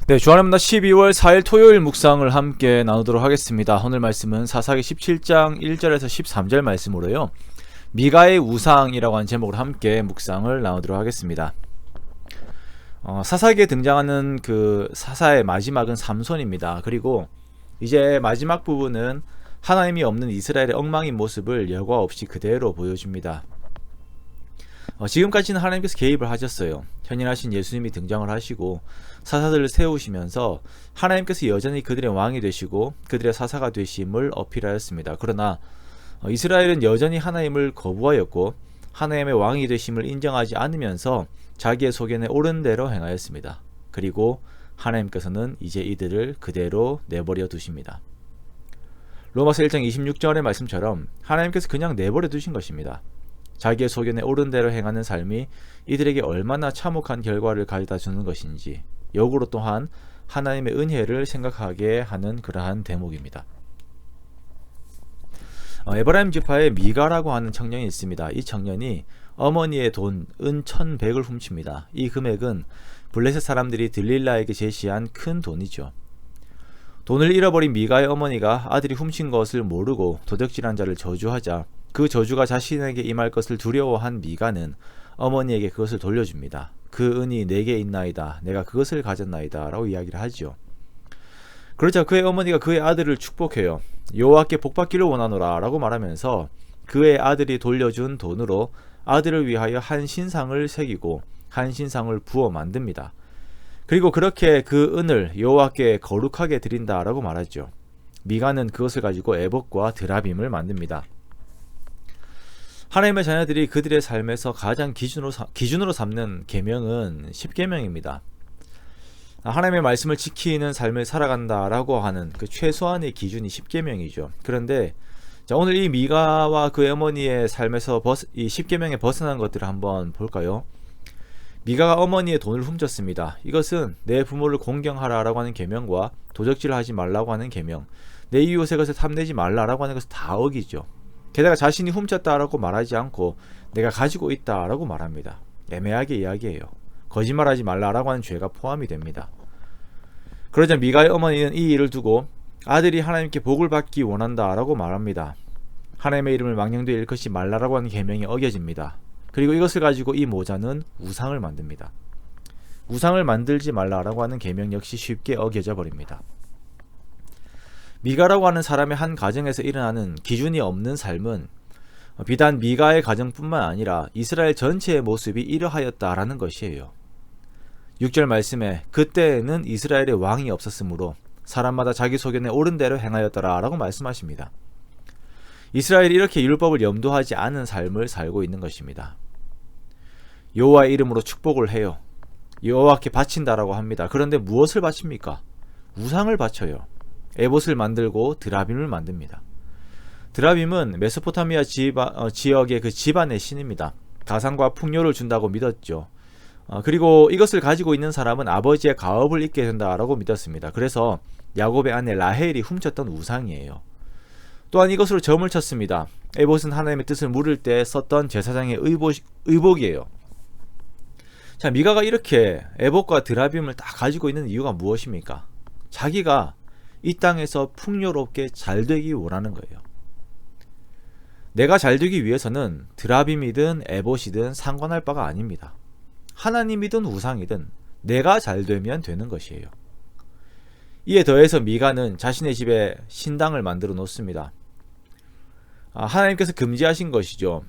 네, 주안입니다. 12월 4일 토요일 묵상을 함께 나누도록 하겠습니다. 오늘 말씀은 사사기 17장 1절에서 13절 말씀으로요. 미가의 우상이라고 하는 제목으로 함께 묵상을 나누도록 하겠습니다. 사사기에 등장하는 그 사사의 마지막은 삼손입니다. 그리고 이제 마지막 부분은 하나님이 없는 이스라엘의 엉망인 모습을 여과 없이 그대로 보여줍니다. 지금까지는 하나님께서 개입을 하셨어요. 현인하신 예수님이 등장을 하시고 사사들을 세우시면서 하나님께서 여전히 그들의 왕이 되시고 그들의 사사가 되심을 어필하였습니다. 그러나 이스라엘은 여전히 하나님을 거부하였고 하나님의 왕이 되심을 인정하지 않으면서 자기의 소견에 옳은 대로 행하였습니다. 그리고 하나님께서는 이제 이들을 그대로 내버려 두십니다. 로마서 1장 26절의 말씀처럼 하나님께서 그냥 내버려 두신 것입니다. 자기의 소견에 옳은 대로 행하는 삶이 이들에게 얼마나 참혹한 결과를 가져다 주는 것인지 역으로 또한 하나님의 은혜를 생각하게 하는 그러한 대목입니다. 에브라임 지파에 미가라고 하는 청년이 있습니다. 이 청년이 어머니의 돈 은 1,100을 훔칩니다. 이 금액은 블레셋 사람들이 들릴라에게 제시한 큰 돈이죠. 돈을 잃어버린 미가의 어머니가 아들이 훔친 것을 모르고 도적질한 자를 저주하자 그 저주가 자신에게 임할 것을 두려워한 미가는 어머니에게 그것을 돌려줍니다. 그 은이 내게 있나이다. 내가 그것을 가졌나이다. 라고 이야기를 하죠. 그러자 그의 어머니가 그의 아들을 축복해요. 여호와께 복받기를 원하노라 라고 말하면서 그의 아들이 돌려준 돈으로 아들을 위하여 한 신상을 새기고 한 신상을 부어 만듭니다. 그리고 그렇게 그 은을 여호와께 거룩하게 드린다 라고 말하죠. 미가는 그것을 가지고 에봇과 드라빔을 만듭니다. 하나님의 자녀들이 그들의 삶에서 가장 기준으로 삼는 계명은 10계명입니다. 하나님의 말씀을 지키는 삶을 살아간다라고 하는 그 최소한의 기준이 10계명이죠. 그런데 오늘 이 미가와 그의 어머니의 삶에서 이 10계명에 벗어난 것들을 한번 볼까요? 미가가 어머니의 돈을 훔쳤습니다. 이것은 내 부모를 공경하라라고 하는 계명과 도적질을 하지 말라고 하는 계명, 내 이웃의 것을 탐내지 말라라고 하는 것을 다 어기죠. 게다가 자신이 훔쳤다라고 말하지 않고 내가 가지고 있다라고 말합니다. 애매하게 이야기해요. 거짓말하지 말라라고 하는 죄가 포함이 됩니다. 그러자 미가의 어머니는 이 일을 두고 아들이 하나님께 복을 받기 원한다라고 말합니다. 하나님의 이름을 망령되이 일컫지 말라라고 하는 계명이 어겨집니다. 그리고 이것을 가지고 이 모자는 우상을 만듭니다. 우상을 만들지 말라라고 하는 계명 역시 쉽게 어겨져 버립니다. 미가라고 하는 사람의 한 가정에서 일어나는 기준이 없는 삶은 비단 미가의 가정뿐만 아니라 이스라엘 전체의 모습이 이러하였다라는 것이에요. 6절 말씀에 그때에는 이스라엘의 왕이 없었으므로 사람마다 자기 소견에 옳은 대로 행하였더라 라고 말씀하십니다. 이스라엘이 이렇게 율법을 염두하지 않은 삶을 살고 있는 것입니다. 여호와의 이름으로 축복을 해요. 여호와께 바친다라고 합니다. 그런데 무엇을 바칩니까? 우상을 바쳐요. 에봇을 만들고 드라빔을 만듭니다. 드라빔은 메소포타미아 지역의 그 집안의 신입니다. 가상과 풍요를 준다고 믿었죠. 그리고 이것을 가지고 있는 사람은 아버지의 가업을 입게 된다라고 믿었습니다. 그래서 야곱의 아내 라헬이 훔쳤던 우상이에요. 또한 이것으로 점을 쳤습니다. 에봇은 하나님의 뜻을 물을 때 썼던 제사장의 의복이에요. 자, 미가가 이렇게 에봇과 드라빔을 다 가지고 있는 이유가 무엇입니까? 자기가 이 땅에서 풍요롭게 잘 되기 원하는 거예요. 내가 잘 되기 위해서는 드라빔이든 에봇이든 상관할 바가 아닙니다. 하나님이든 우상이든 내가 잘 되면 되는 것이에요. 이에 더해서 미가는 자신의 집에 신당을 만들어 놓습니다. 하나님께서 금지하신 것이죠.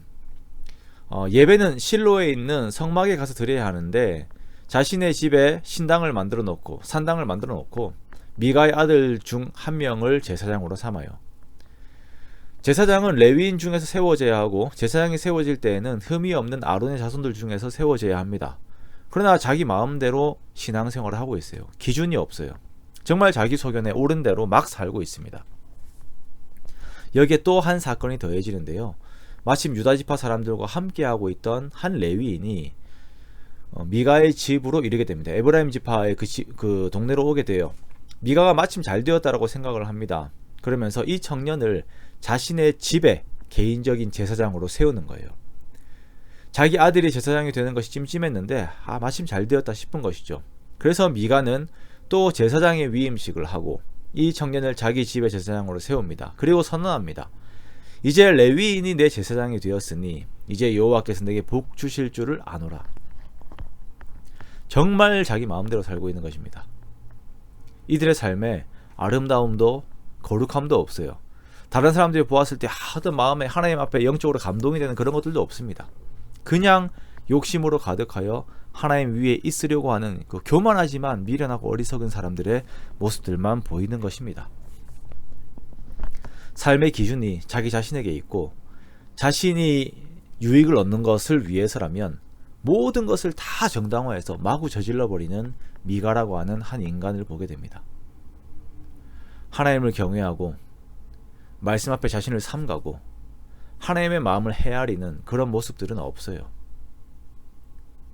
예배는 실로에 있는 성막에 가서 드려야 하는데 자신의 집에 신당을 만들어 놓고 산당을 만들어 놓고 미가의 아들 중 한 명을 제사장으로 삼아요. 제사장은 레위인 중에서 세워져야 하고 제사장이 세워질 때에는 흠이 없는 아론의 자손들 중에서 세워져야 합니다. 그러나 자기 마음대로 신앙생활을 하고 있어요. 기준이 없어요. 정말 자기 소견에 옳은 대로 막 살고 있습니다. 여기에 또 한 사건이 더해지는데요. 마침 유다지파 사람들과 함께하고 있던 한 레위인이 미가의 집으로 이르게 됩니다. 에브라임 지파의 그 동네로 오게 돼요. 미가가 마침 잘 되었다라고 생각을 합니다. 그러면서 이 청년을 자신의 집에 개인적인 제사장으로 세우는 거예요. 자기 아들이 제사장이 되는 것이 찜찜했는데 마침 잘 되었다 싶은 것이죠. 그래서 미가는 또 제사장의 위임식을 하고 이 청년을 자기 집의 제사장으로 세웁니다. 그리고 선언합니다. 이제 레위인이 내 제사장이 되었으니 이제 여호와께서 내게 복 주실 줄을 아노라. 정말 자기 마음대로 살고 있는 것입니다. 이들의 삶에 아름다움도 거룩함도 없어요. 다른 사람들이 보았을 때 하던 마음에 하나님 앞에 영적으로 감동이 되는 그런 것들도 없습니다. 그냥 욕심으로 가득하여 하나님 위에 있으려고 하는 그 교만하지만 미련하고 어리석은 사람들의 모습들만 보이는 것입니다. 삶의 기준이 자기 자신에게 있고 자신이 유익을 얻는 것을 위해서라면 모든 것을 다 정당화해서 마구 저질러버리는 미가라고 하는 한 인간을 보게 됩니다. 하나님을 경외하고 말씀 앞에 자신을 삼가고 하나님의 마음을 헤아리는 그런 모습들은 없어요.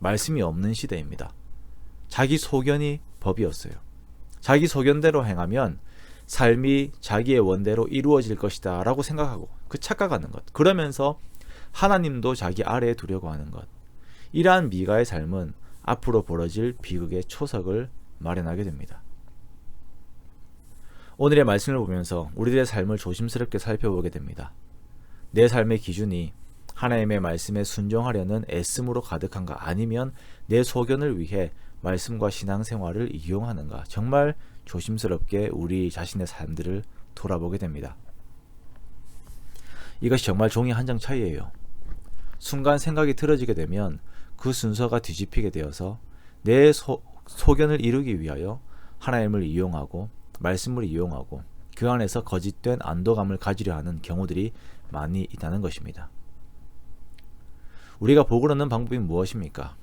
말씀이 없는 시대입니다. 자기 소견이 법이었어요. 자기 소견대로 행하면 삶이 자기의 원대로 이루어질 것이다 라고 생각하고 착각하는 것, 그러면서 하나님도 자기 아래에 두려고 하는 것, 이러한 미가의 삶은 앞으로 벌어질 비극의 초석을 마련하게 됩니다. 오늘의 말씀을 보면서 우리들의 삶을 조심스럽게 살펴보게 됩니다. 내 삶의 기준이 하나님의 말씀에 순종하려는 애씀으로 가득한가, 아니면 내 소견을 위해 말씀과 신앙생활을 이용하는가, 정말 조심스럽게 우리 자신의 삶들을 돌아보게 됩니다. 이것이 정말 종이 한 장 차이예요. 순간 생각이 틀어지게 되면 그 순서가 뒤집히게 되어서 내 소견을 이루기 위하여 하나님을 이용하고 말씀을 이용하고 그 안에서 거짓된 안도감을 가지려 하는 경우들이 많이 있다는 것입니다. 우리가 복을 얻는 방법이 무엇입니까?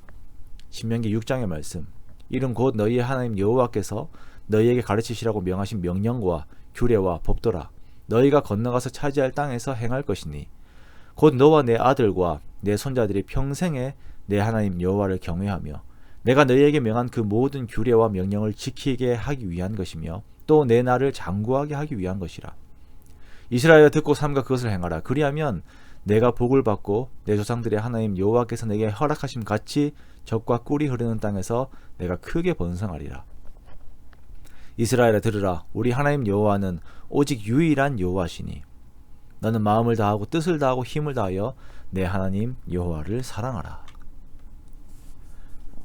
신명기 6장의 말씀, 이는 곧 너희의 하나님 여호와께서 너희에게 가르치시라고 명하신 명령과 규례와 법도라. 너희가 건너가서 차지할 땅에서 행할 것이니 곧 너와 내 아들과 내 손자들이 평생에 내 하나님 여호와를 경외하며 내가 너희에게 명한 그 모든 규례와 명령을 지키게 하기 위한 것이며 또 내 날을 장구하게 하기 위한 것이라. 이스라엘아 듣고 삼가 그것을 행하라. 그리하면 내가 복을 받고 내 조상들의 하나님 여호와께서 내게 허락하심 같이 젖과 꿀이 흐르는 땅에서 내가 크게 번성하리라. 이스라엘아 들으라. 우리 하나님 여호와는 오직 유일한 여호와시니 너는 마음을 다하고 뜻을 다하고 힘을 다하여 내 하나님 여호와를 사랑하라.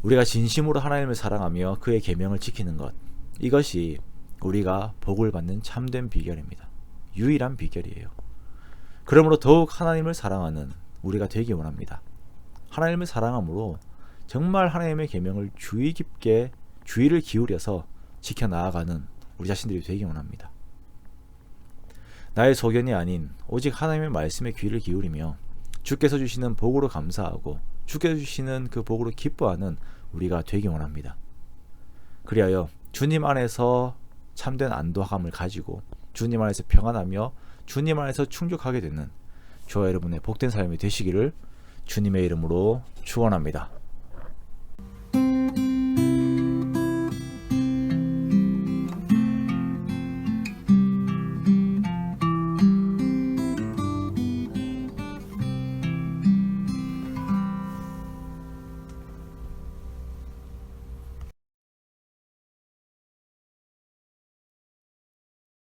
우리가 진심으로 하나님을 사랑하며 그의 계명을 지키는 것, 이것이 우리가 복을 받는 참된 비결입니다. 유일한 비결이에요. 그러므로 더욱 하나님을 사랑하는 우리가 되기 원합니다. 하나님을 사랑함으로 정말 하나님의 계명을 주의 깊게 주의를 기울여서 지켜나아가는 우리 자신들이 되기 원합니다. 나의 소견이 아닌 오직 하나님의 말씀에 귀를 기울이며 주께서 주시는 복으로 감사하고 주께서 주시는 그 복으로 기뻐하는 우리가 되기 원합니다. 그리하여 주님 안에서 참된 안도함을 가지고 주님 안에서 평안하며 주님 안에서 충족하게 되는 저와 여러분의 복된 삶이 되시기를 주님의 이름으로 축원합니다.